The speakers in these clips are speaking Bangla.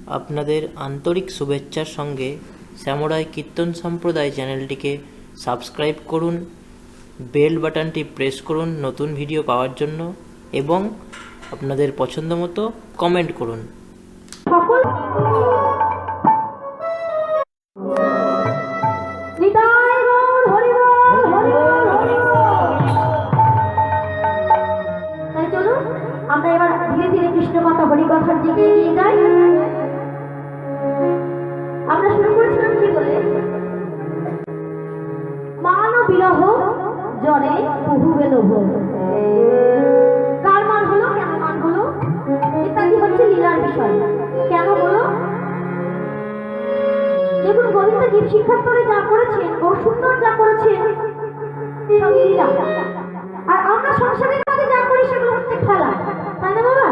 আপনাদের আন্তরিক শুভেচ্ছার সঙ্গে শ্যামরায় কীর্তন সম্প্রদায় চ্যানেলটিকে সাবস্ক্রাইব করুন, বেল বাটনটি প্রেস করুন নতুন ভিডিও পাওয়ার জন্য এবং আপনাদের পছন্দ মতো কমেন্ট করুন। আমরা এবার ধীরে ধীরে কৃষ্ণ কথা হরিকথার দিকে এগিয়ে যাই। আমরা শুরু করেছিলাম কি বলে, মান বিরহ জনে বহু বেলভ, কার মান হলো, কেন মান হলো ইত্যাদি হচ্ছে লীলার বিষয়। কেন হলো দেখুন, গোবিন্দ জীব শিক্ষান্তরে যা করেছেন, সুন্দর যা করেছেন সব লীলা, আর আমরা সংসারের কাজে যা করি সেগুলো হচ্ছে খেলা, তাই না বাবা?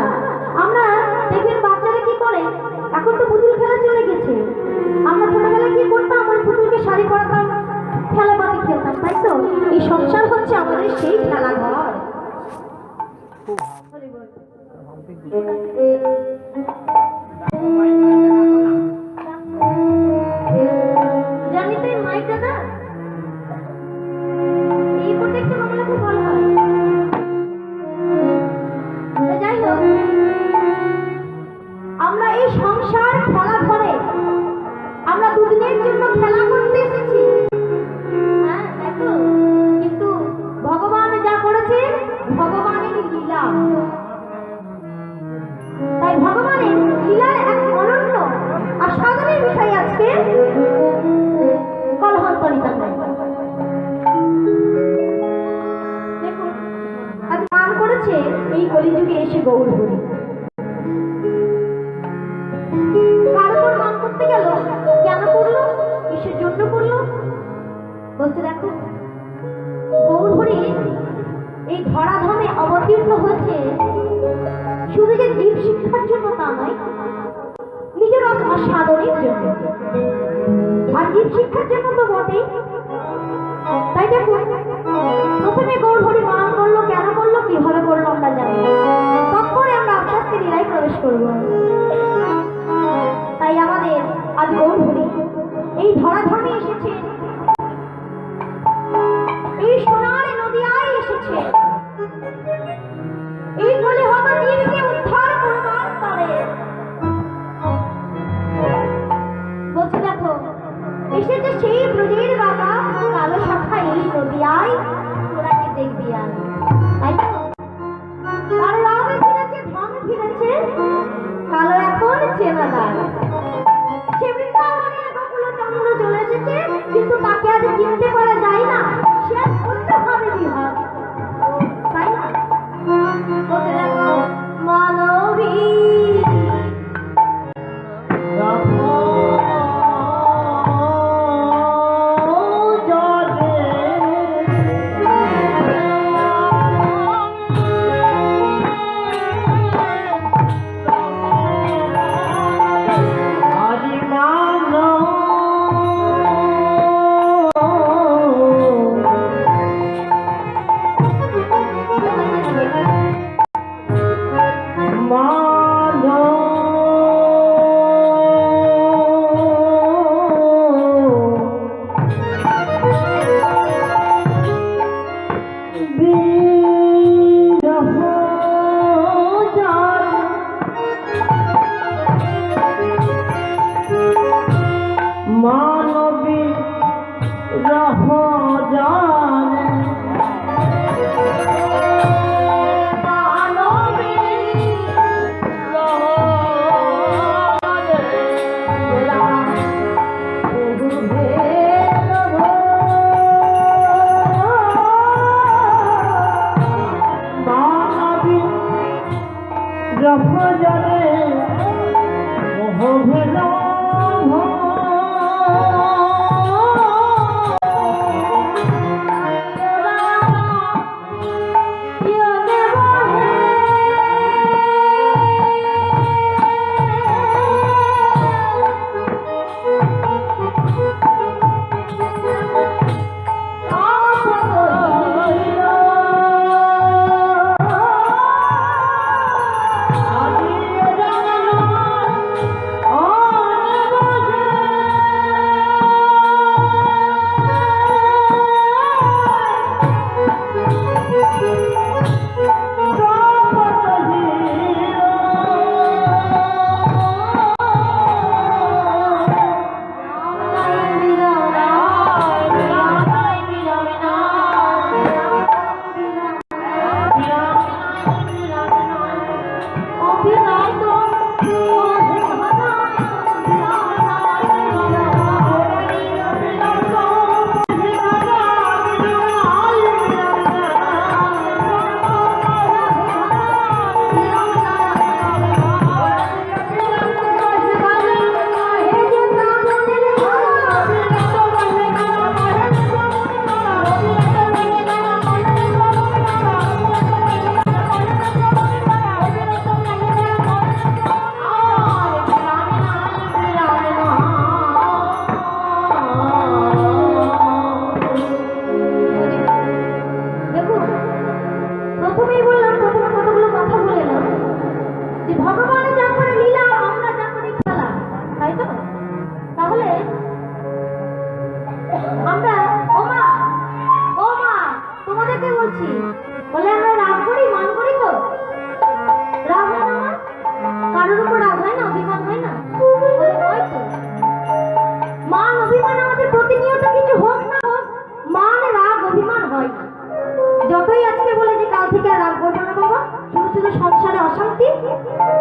আমরা দেখবেন বাচ্চারা কি করে, এখন তো পুতুল খেলা চলে গেছে, আমরা ছোটবেলায় কি করতাম, ওই পুতুলকে শাড়ি পরাতাম, খেলা পাতি খেলতাম, তাই তো? এই সংসার হচ্ছে আমাদের সেই খেলাঘর। জানি তো মাইক দাদা এই করতে একটু বাংলা খুব ভালো হয়। যাই হোক, আমরা এই সংসার খেলা ঘরে আমরা দুদিনের জন্য খেলা করতে এসেছি, হ্যাঁ দেখো, কিন্তু ভগবান যা করেছে ভগবানের লীলা, তাই ভগবানের লীলার এক অনন্য আর সাধনের বিষয় আজকে কলহন্তরিতা। দেখুন, আজ গান করেছে এই কলিযুগে এসে গৌর হরি, কারো ওর মান করতে গেল, কেন করলো, কিসের জন্য করলো? বলতে দেখো, গৌর হরি এই ধরাধামে অবতীর্ণ হয়েছে শুধু যে জীব শিক্ষার জন্য তা নয়, নিজের সাধনের জন্য, আর জীব শিক্ষার জন্য তো বটেই। তাই দেখুন, প্রথমে গৌর হরি মান করলো, কেন করলো, কিভাবে করলো আমরা জানি, তারপরে আমরা আস্তে আস্তে লীলায় প্রবেশ করবো। তাই আমাদের আজ গৌর হরি এই ধরাধামে এসেছে, এই সোনার নদিয়ায় এসেছে, এই বলে হত জীবকে উদ্ধার করবার তারে। বলছে দেখো, এসেছে সেই ব্রজের বাবা, কালো শাখা এই নদিয়ায়, তোরা কি দেখবি আর, তাই তো? কালো রঙ ফিরেছে, ঢং ফিরেছে, কালো এখন চেনা দাঁড়। সে বৃন্দাবনের গোকুল চন্দ্র চলে এসেছে, কিন্তু তাকে আজ চিনতে পারা যায় না, সে অন্যভাবে বিভাগ, তাই না? বলতে দেখো, মানবী Oh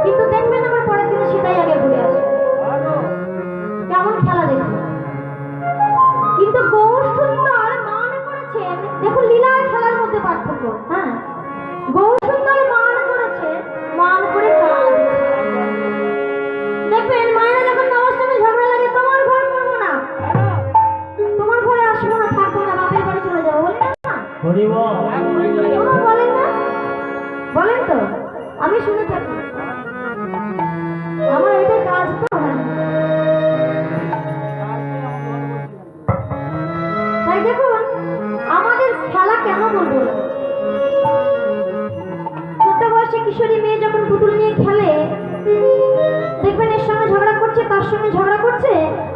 কিন্তু দেখবেন আমার পরের দিনে সেটাই আগে ঘুরে আসে। কেমন খেলা দেখুন। কিন্তু গৌর সুন্দর মান করেছেন, দেখুন লীলার খেলার মধ্যে পার্থক্য। হ্যাঁ, গৌর সুন্দর মান করেছে, মান করে খেলা দিচ্ছে। দেখবেন মায়েরা যখন নবষ্ঠমী ঝগড়া লাগে, তোমার ঘর করবো না, তোমার ঘরে আসবো না, থাকবো না, বাপের বাড়ি চলে যাবো, বলেন না? বলেন না, বলেন তো, আমি শুনে থাকি, আমার এটা কাজ তো। তাই দেখুন আমাদের খেলা কেন বলবো না, ছোট বয়সে কিশোরী মেয়ে যখন পুতুল নিয়ে খেলে, দেখবেন এর সঙ্গে ঝগড়া করছে, তার সঙ্গে ঝগড়া করছে,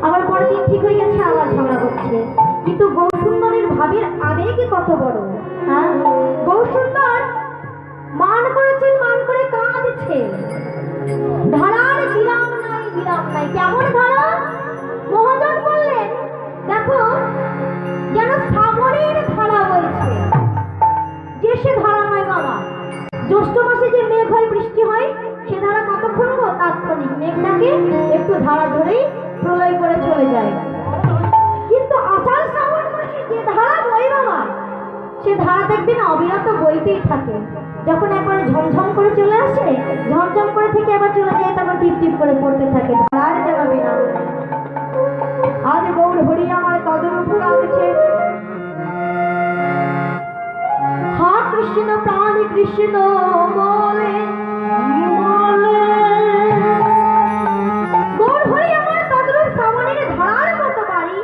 আবার পরের দিন ঠিক হয়ে গেছে, আবার ঝগড়া করছে। কিন্তু গৌরসুন্দরীর ভাবের আবেগই কত বড়। হ্যাঁ, গৌরসুন্দর মান করেছেন, মান করে কাঁদছে। ধারার বিরাম নাই, বিরাম নাই। কেমন ধারা? মহাজন বললেন, দেখো যেন শ্রাবণের ধারা বলছে, যে সে ধারা নয় বাবা। জ্যৈষ্ঠ মাসে যে মেঘ হয়, বৃষ্টি হয়, সে ধারা কতক্ষণ গো? তাৎক্ষণিক। মেঘটাকে একটু ধারা ধরেই প্রলয় করে চলে যায়। কিন্তু আষাঢ় শ্রাবণ মাসে যে ধারা বই বাবা, সে ধারা দেখবেন অবিরত বইতেই থাকে। যখন একবারে ঝমঝম করে চলে আসে, ঝমঝম করে থেকে আবার চলে যায়, তারপর টিপ টিপ করে পড়তে থাকে। ধারার জানাবে না। আজ গৌর হরি আমার তদরূপ কাঁদছে। হা কৃষ্ণ প্রাণ কৃষ্ণ বলে বলে, গৌর হরি আমার তদরূপ শ্রাবণের ধারার মতো বাড়ি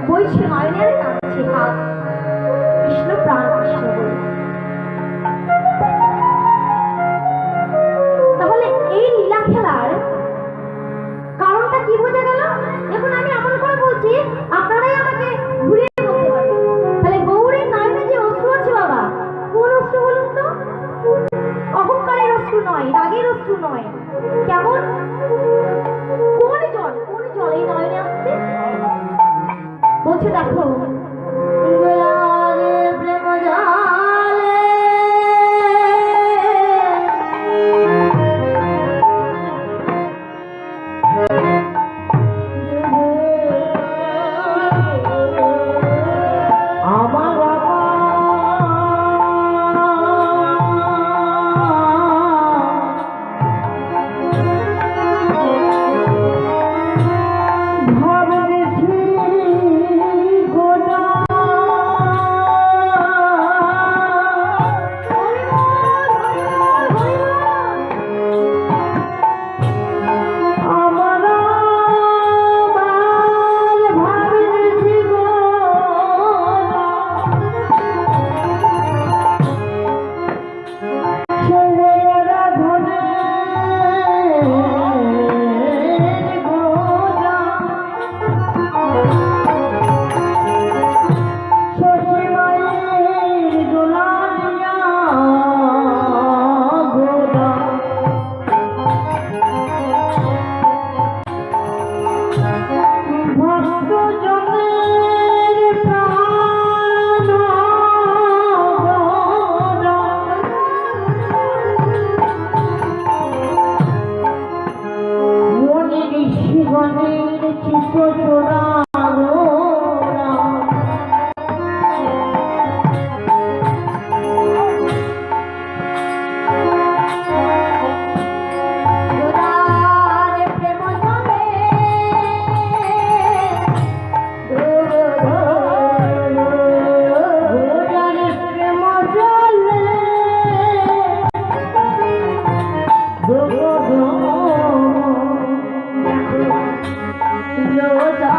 বইছে, নয়নের কাঁদছে। হাত কৃষ্ণ প্রাণ কৃষ্ণ বলে। তাহলে এই লীলা খেলার কারণটা কি বোঝা গেল? দেখুন আমি এমন করে বলছি, আপনারাই আমাকে ঘুরিয়ে বলতে পারেন। তাহলে গৌরের নয়নে যে অশ্রু আছে বাবা, কোন অশ্রু বলুন তো? অহংকারের অশ্রু নয়, রাগের অশ্রু নয়। কেমন? কোন জল, কোন জল এই নয়নে আসছে? বলছে দেখো, প্রেম জালে Rosa